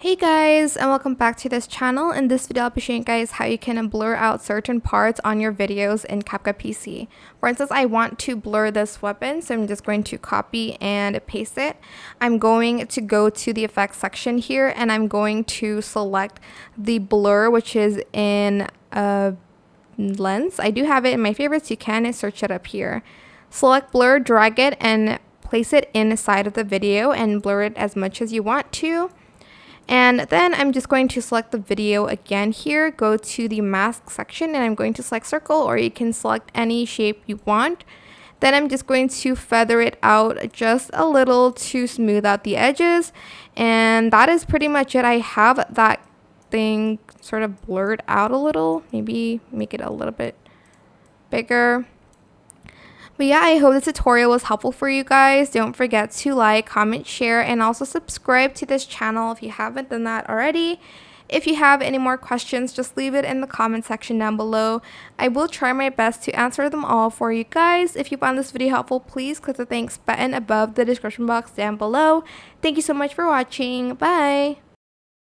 Hey guys, and welcome back to this channel. In this video I'll be showing you guys how you can blur out certain parts on your videos in CapCut PC. For instance, I want to blur this weapon, so I'm just going to copy and paste it. I'm going to go to the effects section here and I'm going to select the blur, which is in lens. I do have it in my favorites. You can search it up here. Select blur, drag it and place it inside of the video and blur it as much as you want to. And then I'm just going to select the video again here, go to the mask section, and I'm going to select circle, or you can select any shape you want. Then I'm just going to feather it out just a little to smooth out the edges. And that is pretty much it. I have that thing sort of blurred out a little, maybe make it a little bit bigger. But yeah, I hope this tutorial was helpful for you guys. Don't forget to like, comment, share, and also subscribe to this channel if you haven't done that already. If you have any more questions, just leave it in the comment section down below. I will try my best to answer them all for you guys. If you found this video helpful, please click the thanks button above the description box down below. Thank you so much for watching. Bye!